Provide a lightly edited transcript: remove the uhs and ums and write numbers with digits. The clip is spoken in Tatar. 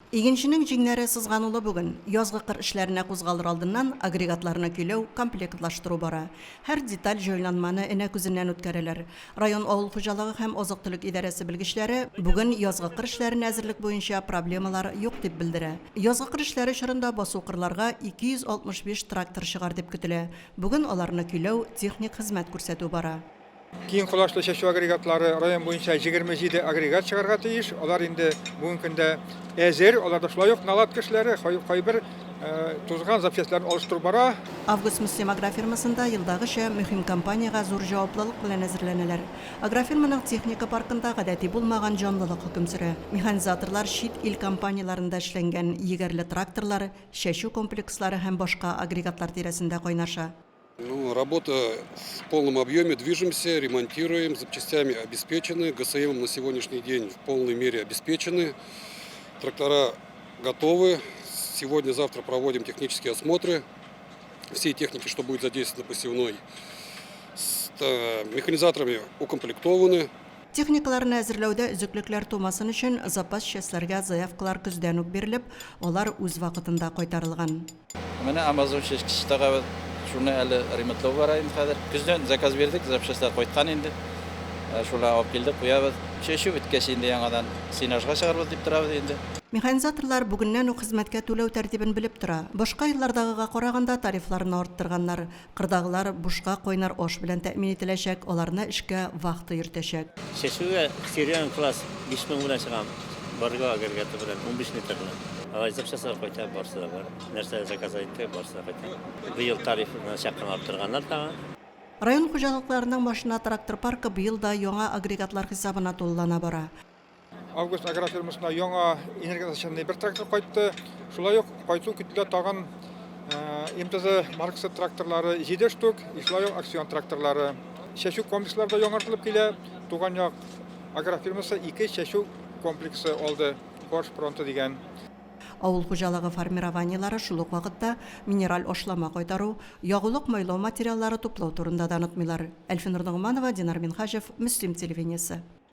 Игенченең җиңнәре сызган улы бүген язгы кыр эшләренә кузгалыр алдыннан агрегатларны көйләү, комплектлаштыру бара. Һәр деталь җайланманы энә күзеннән үткәрәләр. Район авыл хуҗалыгы һәм азык-төлек идарәсе белгечләре бүген язгы кыр эшләренә әзерлек буенча проблемалар юк дип белдерә. Язгы кыр эшләре чорында басу кырларга 265 трактор чыгар дип көтелә. Бүген аларны көйләү, техник хезмәт күрсәтү бара. Киң кулашлы шәшү агрегатлары район буенча 27 агрегат чыгарга тиеш. Алар инде бүгенге көндә әзер, аларда шулай ук наладка эшләре, кайбер тузган запчастларын алыштыру бара. Август Мөслим агрофирмасында елдагыча мөһим компанияга зур җаваплылык белән әзерләнәләр. Агрофирманың техника паркында гадәти булмаган җанлылык хөкем сөрә. Механизаторлар чит ил компанияларында эшләнгән егәрле тракторлар, шәшү комплекслары һәм башка агрегатлар тирәсендә кайнаша. Работа в полном объеме, движемся, ремонтируем, запчастями обеспечены, ГСМ на сегодняшний день в полной мере обеспечены, трактора готовы, сегодня-завтра проводим технические осмотры всей техники, что будет задействовано посевной, с механизаторами укомплектованы. Техникаларны әзерләүдә өзеклекләр тумасын өчен запас частьләргә заявкалар көздән үк бирелеп, алар үз вакытында кайтарылган. Менә Amazon шешкичтәгә шуны әле ремонтлау бара инде хәзер. Көздән заказ бирдек, запчастлар кайткан инде. Шулай алып килдек, куябыз. Шешү биткәч инде яңадан синажга чыгарбыз дип торабыз инде. Механизаторлар бүгеннән үк хезмәткә түләү тәртибен белеп тора. Башка еллардагыга караганда тарифларны арттырганнар. Кырдагылар бушка кайнар аш белән тәэмин ителәчәк, аларны эшкә вакыты йөртәчәк. Шешүгә сериан класс 5000 белән чыгам. Барга агрегаты белән 15 метр белән. Алай запчастлар кайта барсы да бар. Нәрсә заказ итә барсы да кайта. Быел тарифны чаккан арттырганнар тагы. Район хуҗалыкларының машина трактор паркы быел да яңа агрегатлар хисабына тулылана бара. Август агрофирмасына яңа энергосәчәнле бер трактор кайтты. Шулай ук кайту көтелә тагын МТЗ маркасы тракторлары 7 штук, шулай ук акцион тракторлары. Шәшү комплексларда яңартылып килә. Туган як агрофирмасы 2 шәшү комплексы алды. Корж фронты дигән. Авыл хуҗалыгы формированиелары шул ук вакытта минераль ашлама кайтару, ягулык майлау материаллары туплау турында да онытмыйлар. Әлфинур Нугманова, Динар Минхажев, Мөслим телевидениесе.